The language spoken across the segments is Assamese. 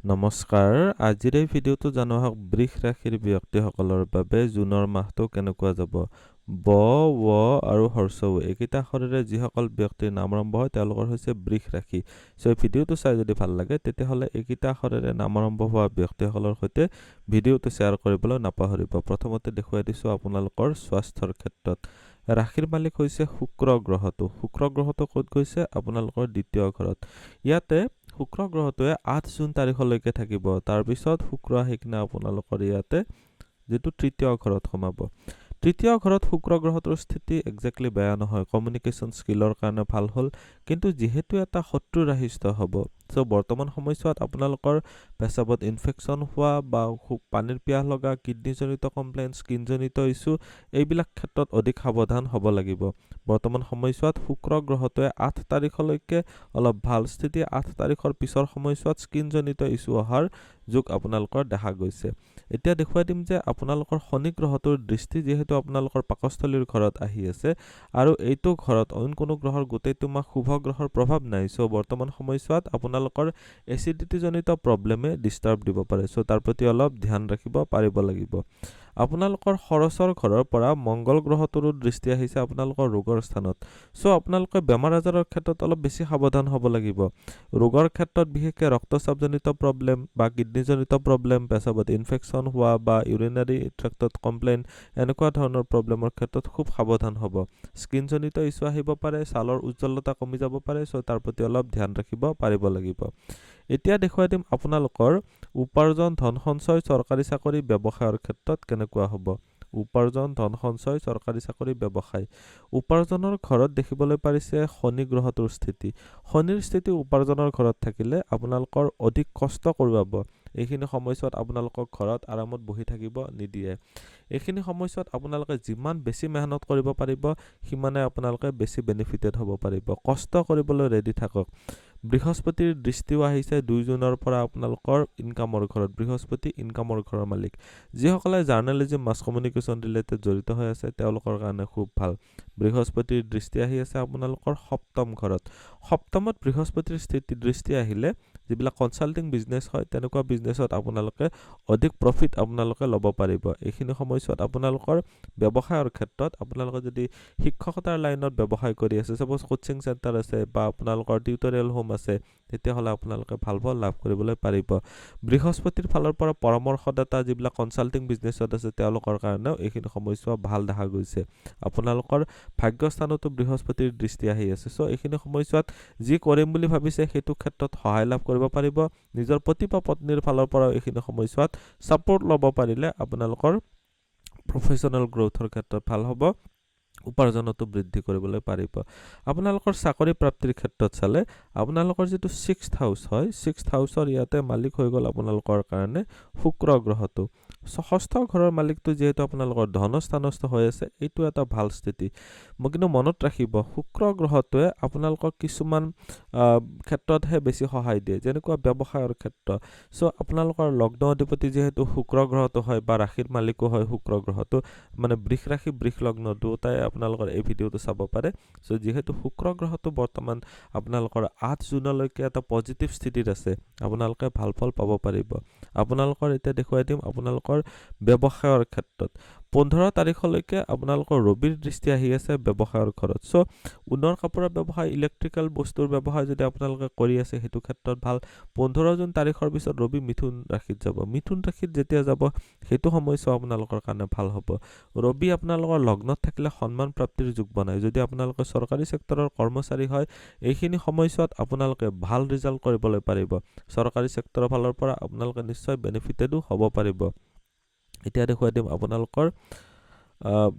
নমস্কাৰ আজিৰ এই ভিডিঅ'টো জানো হওক বৃষ ৰাশিৰ ব্যক্তিসকলৰ বাবে জুনৰ মাহটো কেনেকুৱা যাব ব ৱ আৰু হৰ্ষ উ এইকেইটা আখৰেৰে যিসকল ব্যক্তিৰ নাম আৰম্ভ হয় তেওঁলোকৰ হৈছে বৃষ ৰাশি সো এই ভিডিঅ'টো চাই যদি ভাল লাগে তেতিয়াহ'লে এইকেইটা আখৰেৰে নাম আৰম্ভ হোৱা ব্যক্তিসকলৰ সৈতে ভিডিঅ'টো শ্বেয়াৰ কৰিবলৈ নাপাহৰিব প্ৰথমতে দেখুৱাই দিছো আপোনালোকৰ স্বাস্থ্যৰ ক্ষেত্ৰত ৰাশিৰ মালিক হৈছে শুক্ৰ গ্ৰহটো ক'ত গৈছে আপোনালোকৰ দ্বিতীয় ঘৰত ইয়াতে শুক্ৰ গ্ৰহটোৱে ৮ জুন তাৰিখলৈকে থাকিব তাৰ পিছত শুক্ৰ আহি কিনে আপোনালোকৰ ইয়াতে যেটো তৃতীয় ঘৰত সোমাব তৃতীয় ঘৰত শুক্ৰ গ্ৰহটোৰ স্থিতি এক্স্যাক্টলি বেয়া নহয় কমিউনিকেশন স্কিলৰ কাৰণে ভাল হ'ল কিন্তু যেহেতু এটা শত্ৰু ৰাহিষ্ঠ হ'ব সো বৰ্তমান সময়ছোৱাত আপোনালোকৰ পেছাবত ইনফেকচন হোৱা বা পানীৰ পিয়াহ লগা কিডনিজনিত কমপ্লেইন স্কিনজনিত ইস্যু এইবিলাক ক্ষেত্ৰত অধিক সাৱধান হ'ব লাগিব বৰ্তমান সময়ছোৱাত শুক্ৰ গ্ৰহটোৱে ৮ তাৰিখলৈকে অলপ ভাল স্থিতি ৮ তাৰিখৰ পিছৰ সময়ছোৱাত স্কিনজনিত ইস্যু অহাৰ যোগ আপোনালোকৰ দেখা গৈছে এতিয়া দেখুৱাই দিম যে আপোনালোকৰ শনি গ্ৰহটোৰ দৃষ্টি যেহেতু আপোনালোকৰ পাকস্থলীৰ ঘৰত আহি আছে আৰু এইটো ঘৰত অইন কোনো গ্ৰহৰ গোটেইটো মাহ শুভ গ্ৰহৰ প্ৰভাৱ নাই সো বৰ্তমান সময়ছোৱাত আপোনালোকৰ এচিডিটি জনিত প্ৰব্লেমে ডিস্টাৰ্ব দিব পাৰে সো তাৰ প্ৰতি অলপ ধ্যান ৰাখিব পাৰিব লাগিব আপোনালোকৰ খৰচৰ ঘৰৰ পৰা মংগল গ্ৰহটোৰ দৃষ্টি আহিছে আপোনালোকৰ ৰোগৰ স্থানত সো আপোনালোকে বেমাৰ আজাৰৰ ক্ষেত্ৰত অলপ বেছি সাৱধান হ'ব লাগিব ৰোগৰ ক্ষেত্ৰত বিশেষকৈ ৰক্তচাপজনিত প্ৰব্লেম বা কিডনিজনিত প্ৰব্লেম পেছাবত ইনফেকচন হোৱা বা ইউৰিনাৰী ট্ৰেক্টত কমপ্লেইন এনেকুৱা ধৰণৰ প্ৰব্লেমৰ ক্ষেত্ৰত খুব সাৱধান হ'ব স্কিনজনিত ইস্যু আহিব পাৰে ছালৰ উজ্জ্বলতা কমি যাব পাৰে সো তাৰ প্ৰতি অলপ ধ্যান ৰাখিব পাৰিব লাগিব এতিয়া দেখুৱাই দিম আপোনালোকৰ উপাৰ্জন ধন সঞ্চয় চৰকাৰী চাকৰি ব্যৱসায়ৰ ক্ষেত্ৰত কেনেকুৱা হ'ব উপাৰ্জন ধন সঞ্চয় চৰকাৰী চাকৰি ব্যৱসায় উপাৰ্জনৰ ঘৰত দেখিবলৈ পাৰিছে শনি গ্ৰহটোৰ স্থিতি শনিৰ স্থিতি উপাৰ্জনৰ ঘৰত থাকিলে আপোনালোকৰ অধিক কষ্ট কৰোৱাব এইখিনি সময়ছোৱাত আপোনালোকক ঘৰত আৰামত বহি থাকিব নিদিয়ে এইখিনি সময়ছোৱাত আপোনালোকে যিমান বেছি মেহনত কৰিব পাৰিব সিমানে আপোনালোকে বেছি বেনিফিটেড হ'ব পাৰিব কষ্ট কৰিবলৈ ৰেডি থাকক বৃহস্পতিৰ দৃষ্টিও আহিছে 2 জুনৰ পৰা আপোনালোকৰ ইনকামৰ ঘৰত বৃহস্পতি ইনকামৰ ঘৰৰ মালিক যিসকলে জাৰ্নালিজম মাস কমিউনিকেশন ৰিলেটেড জড়িত হৈ আছে তেওঁলোকৰ কাৰণে খুব ভাল বৃহস্পতিৰ দৃষ্টি আহি আছে আপোনালোকৰ সপ্তম ঘৰত সপ্তমত বৃহস্পতিৰ স্থিতি দৃষ্টি আহিলে যিবিলাক কনসাল্টিং বিজনেস হয় তেনেকুৱা বিজনেসত আপোনালোকে অধিক প্ৰফিট আপোনালোকে ল'ব পাৰিব এইখিনি সময়ছোৱাত আপোনালোকৰ ব্যৱসায়ৰ ক্ষেত্ৰত আপোনালোকে যদি শিক্ষকতাৰ লাইনত ব্যৱসায় কৰি আছে সপোজ কোচিং চেণ্টাৰ আছে বা আপোনালোকৰ টিউটৰিয়েল হোম আছে তেতিয়াহ'লে আপোনালোকে ভাল ফল লাভ কৰিবলৈ পাৰিব বৃহস্পতিৰ ফালৰ পৰা পৰামৰ্শদাতা যিবিলাক কনসাল্টিং বিজনেসত আছে তেওঁলোকৰ কাৰণেও এইখিনি সময়ছোৱা ভাল দেখা গৈছে আপোনালোকৰ ভাগ্যস্থানতো বৃহস্পতিৰ দৃষ্টি আহি আছে সো এইখিনি সময়ছোৱাত যি কৰিম বুলি ভাবিছে সেইটো ক্ষেত্ৰত সহায় লাভ কৰিব পাৰিব নিজৰ পতি বা পত্নীৰ ফালৰ পৰা এইখিনি সময়ছোৱাত সাপোৰ্ট ল'ব পাৰিলে আপোনালোকৰ প্ৰফেশনাল গ্ৰোথৰ ক্ষেত্ৰত ভাল হ'ব উপাৰ্জনটো বৃদ্ধি কৰিবলৈ পাৰিব আপোনালোকৰ চাকৰি প্ৰাপ্তিৰ ক্ষেত্ৰত চালে আপোনালোকৰ যেটো 6th হাউস হয় 6th হাউসৰ ইয়াতে মালিক হৈ গল আপোনালোকৰ কাৰণে শুক্ৰ গ্ৰহটো ষষ্ঠ ঘৰৰ মালিকটো যেহেতু আপোনালোকৰ ধনস্থানস্থ হৈ আছে এইটো এটা ভাল স্থিতি কিন্তু মনত ৰাখিব শুক্ৰ গ্ৰহটোৱে আপোনালোকক কিছুমান ক্ষেত্ৰতহে বেছি সহায় দিয়ে যেনেকুৱা ব্যৱসায়ৰ ক্ষেত্ৰ সো আপোনালোকৰ লগ্ন অধিপতি যেহেতু শুক্ৰ গ্ৰহটো হয় বা ৰাশিৰ মালিকো হয় শুক্ৰ গ্ৰহটো মানে বৃষ ৰাশি বৃষ লগ্ন দুটাই আপোনালোকৰ এই ভিডিঅটো চাব পাৰে সো যেহেতু শুক্ৰ গ্ৰহটো বৰ্তমান আপোনালোকৰ ৮ জুনলৈকে এটা পজিটিভ স্থিতিত আছে আপোনালোকে ভাল ফল পাব পাৰিব আপোনালোকৰ এতিয়া দেখুৱাই দিম আপোনালোকৰ ব্যৱসায়ৰ ক্ষেত্ৰত 15 তাৰিখলৈকে আপোনালোকৰ ৰবিৰ দৃষ্টি আহি আছে ব্যৱসায়ৰ ঘৰত সো উনৰ কাপোৰৰ ব্যৱসায় ইলেক্ট্ৰিক্যাল বস্তুৰ ব্যৱসায় যদি আপোনালোকে কৰি আছে হেতু ক্ষেত্ৰত ভাল 15 জুন তাৰিখৰ পিছত ৰবি মিথুন ৰাশিত যাব মিথুন ৰাশিত যেতিয়া যাব হেতু সময়ছোৱা আপোনালোকৰ কাৰণে ভাল হ'ব ৰবি আপোনালোকৰ লগ্নত থাকিলে সন্মান প্ৰাপ্তিৰ যোগ বনায় যদি আপোনালোকে চৰকাৰী সেক্টৰৰ কৰ্মচাৰী হয় এইখিনি সময়ছোৱাত আপোনালোকে ভাল ৰিজাল্ট কৰিবলৈ পাৰিব চৰকাৰী সেক্টৰৰ ফালৰ পৰা আপোনালোকে নিশ্চয় বেনিফিটেডো হ'ব পাৰিব এতিয়া দেখুৱাই দিম আপোনালোকৰ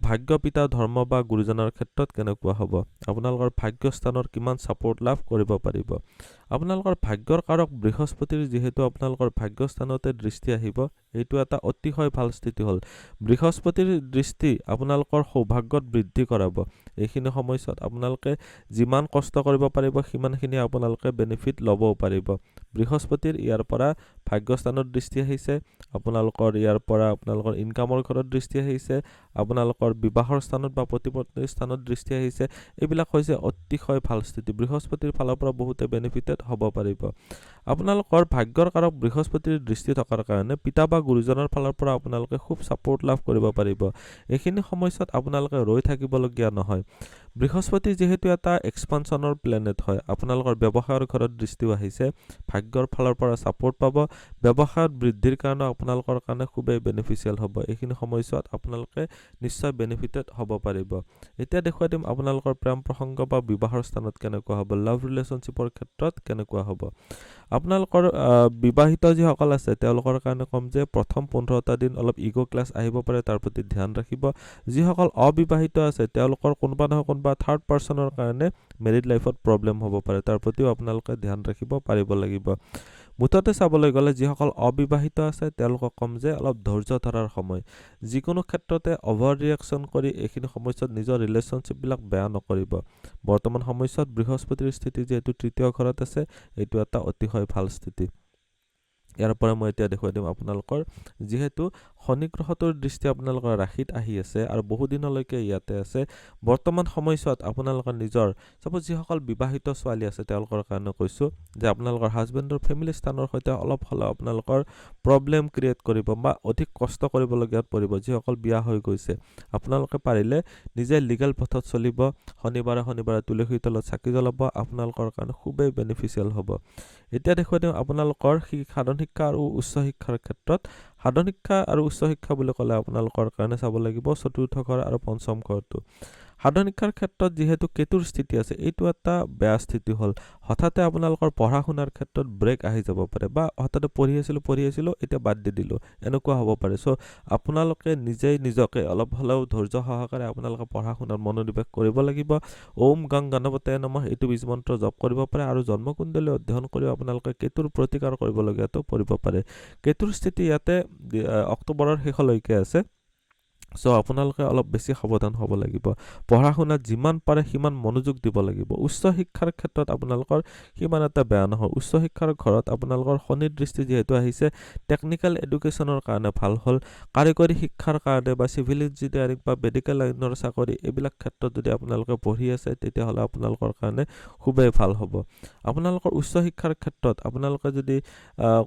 ভাগ্য পিতা ধৰ্ম বা গুৰুজনৰ ক্ষেত্ৰত কেনেকুৱা হ'ব আপোনালোকৰ ভাগ্যস্থানৰ কিমান সাপোৰ্ট লাভ কৰিব পাৰিব আপোনালোকৰ ভাগ্যৰ কাৰক বৃহস্পতিৰ যেহেতু আপোনালোকৰ ভাগ্যস্থানতে দৃষ্টি আহিব এইটো এটা অতিশয় ভাল স্থিতি হ'ল বৃহস্পতিৰ দৃষ্টি আপোনালোকৰ সৌভাগ্যত বৃদ্ধি কৰাব এইখিনি সময়ছোৱাত আপোনালোকে যিমান কষ্ট কৰিব পাৰিব সিমানখিনি আপোনালোকে বেনিফিট ল'ব পাৰিব বৃহস্পতিৰ ইয়াৰ পৰা ভাগ্যস্থানত দৃষ্টি আহিছে, আপোনালোকৰ ইয়াৰ পৰা আপোনালোকৰ ইনকামৰ ঘৰত দৃষ্টি আহিছে, আপোনালোকৰ বিবাহৰ স্থানত বা প্ৰতিপত্তিৰ স্থানত দৃষ্টি আহিছে। এইবিলাক হৈছে অতিশয় ভাল স্থিতি। বৃহস্পতিৰ ফালৰ পৰা বহুতে বেনিফিটেড হ'ব পাৰিব। আপোনালোকৰ ভাগ্যৰ কাৰক বৃহস্পতিৰ দৃষ্টি থকাৰ কাৰণে পিতা বা গুৰুজনৰ ফালৰ পৰা আপোনালোকে খুব ছাপোৰ্ট লাভ কৰিব পাৰিব। এইখিনি সময়ছোৱাত আপোনালোকে ৰৈ থাকিবলগীয়া নহয়। বৃহস্পতি যিহেতু এটা এক্সপানশ্যনৰ প্লেনেট হয়, আপোনালোকৰ ব্যৱসায়ৰ ঘৰত দৃষ্টিও আহিছে, ভাগ্যৰ ফালৰ পৰা ছাপোৰ্ট পাব, ব্যৱসায়ত বৃদ্ধিৰ কাৰণে আপোনালোকৰ কাৰণে খুবেই বেনিফিচিয়েল হ'ব। এইখিনি সময়ছোৱাত আপোনালোকে নিশ্চয় বেনিফিটেড হ'ব পাৰিব। এতিয়া দেখুৱাই দিম আপোনালোকৰ প্ৰেম প্ৰসংগ বা বিবাহৰ স্থানত কেনেকুৱা হ'ব, লাভ ৰিলেশ্যনশ্বিপৰ ক্ষেত্ৰত কেনেকুৱা হ'ব। আপোনালোকৰ বিবাহিত যিসকল আছে তেওঁলোকৰ কাৰণে ক'ম যে প্ৰথম 15টা দিন অলপ ইগ' ক্লাছ আহিব পাৰে, তাৰ প্ৰতি ধ্যান ৰাখিব। যিসকল অবিবাহিত আছে তেওঁলোকৰ কোনোবা নহয় কোনোবা থাৰ্ড পাৰ্চনৰ কাৰণে মেৰিড লাইফত প্ৰব্লেম হ'ব পাৰে, তাৰ প্ৰতিও আপোনালোকে ধ্যান ৰাখিব পাৰিব লাগিব। মুঠতে চাবলৈ গ'লে যিসকল অবিবাহিত আছে তেওঁলোকক ক'ম যে অলপ ধৈৰ্য ধৰাৰ সময়। যিকোনো ক্ষেত্ৰতে অভাৰ ৰিয়েকশ্যন কৰি এইখিনি সময়ছোৱাত নিজৰ ৰিলেশ্যনশ্বিপবিলাক বেয়া নকৰিব। বৰ্তমান সময়ছোৱাত বৃহস্পতিৰ স্থিতি যিহেতু তৃতীয় ঘৰত আছে, এইটো এটা অতিশয় ভাল স্থিতি। ইয়াৰ পৰা মই এতিয়া দেখুৱাই দিম আপোনালোকৰ যিহেতু শনি গ্ৰহটোৰ দৃষ্টি আপোনালোকৰ ৰাশিত আহি আছে আৰু বহুদিনলৈকে ইয়াতে আছে। বৰ্তমান সময়ছোৱাত আপোনালোকৰ নিজৰ চাপ'জ যিসকল বিবাহিত ছোৱালী আছে তেওঁলোকৰ কাৰণে কৈছোঁ যে আপোনালোকৰ হাজবেণ্ডৰ ফেমিলি স্থানৰ সৈতে অলপ হ'লেও আপোনালোকৰ প্ৰব্লেম ক্ৰিয়েট কৰিব বা অধিক কষ্ট কৰিবলগীয়াত পৰিব। যিসকল বিয়া হৈ গৈছে আপোনালোকে পাৰিলে নিজে লিগেল পথত চলিব, শনিবাৰে তুলসী তলত চাকি জ্বলাব, আপোনালোকৰ কাৰণে খুবেই বেনিফিচিয়েল হ'ব। এতিয়া দেখুৱাই দিওঁ আপোনালোকৰ সাধন শিক্ষা আৰু উচ্চ শিক্ষাৰ ক্ষেত্ৰত। সাধন শিক্ষা আৰু উচ্চ শিক্ষা বুলি ক'লে আপোনালোকৰ কাৰণে চাব লাগিব চতুৰ্থ ঘৰ আৰু পঞ্চম ঘৰটো। সাধন শিক্ষাৰ ক্ষেত্ৰত যিহেতু কেতুৰ স্থিতি আছে, এইটো এটা বেয়া স্থিতি হ'ল। হঠাতে আপোনালোকৰ পঢ়া শুনাৰ ক্ষেত্ৰত ব্ৰেক আহি যাব পাৰে বা হঠাতে পঢ়ি আছিলোঁ এতিয়া বাদ দি দিলোঁ, এনেকুৱা হ'ব পাৰে। চ' আপোনালোকে নিজেই নিজকে অলপ হ'লেও ধৈৰ্য সহকাৰে আপোনালোকে পঢ়া শুনাত মনোনিৱেশ কৰিব লাগিব। ওম গং গণপতে নমঃ এইটো বীজ মন্ত্ৰ জপ কৰিব পাৰে আৰু জন্মকুণ্ডলী অধ্যয়ন কৰি আপোনালোকে কেতুৰ প্ৰতিকাৰ কৰিবলগীয়াটো পৰিব পাৰে। কেতুৰ স্থিতি ইয়াতে অক্টোবৰৰ শেষলৈকে আছে। চ' আপোনালোকে অলপ বেছি সাৱধান হ'ব লাগিব। পঢ়া শুনাত যিমান পাৰে সিমান মনোযোগ দিব লাগিব। উচ্চ শিক্ষাৰ ক্ষেত্ৰত আপোনালোকৰ সিমান এটা বেয়া নহয়। উচ্চ শিক্ষাৰ ঘৰত আপোনালোকৰ শনিৰ দৃষ্টি যিহেতু আহিছে, টেকনিকেল এডুকেশ্যনৰ কাৰণে ভাল হ'ল। কাৰিকৰী শিক্ষাৰ কাৰণে বা চিভিল ইঞ্জিনিয়াৰিং বা মেডিকেল লাইনৰ চাকৰি এইবিলাক ক্ষেত্ৰত যদি আপোনালোকে পঢ়ি আছে তেতিয়াহ'লে আপোনালোকৰ কাৰণে খুবেই ভাল হ'ব। আপোনালোকৰ উচ্চ শিক্ষাৰ ক্ষেত্ৰত আপোনালোকে যদি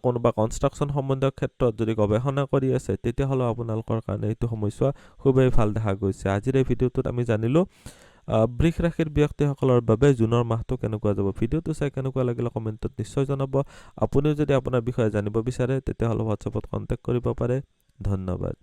কোনোবা কনষ্ট্ৰাকশ্যন সম্বন্ধীয় ক্ষেত্ৰত যদি গৱেষণা কৰি আছে তেতিয়াহ'লে আপোনালোকৰ কাৰণে এইটো সময়ছোৱা খুবেই ভাল দেখা গৈছে। আজিৰ এই ভিডিঅ'টোত আমি জানিলোঁ বৃষ ৰাশিৰ ব্যক্তিসকলৰ বাবে জুনৰ মাহটো কেনেকুৱা যাব। ভিডিঅ'টো চাই কেনেকুৱা লাগিলে কমেণ্টত নিশ্চয় জনাব। আপুনিও যদি আপোনাৰ বিষয়ে জানিব বিচাৰে তেতিয়াহ'লে হোৱাটছএপত কণ্টেক্ট কৰিব পাৰে। ধন্যবাদ।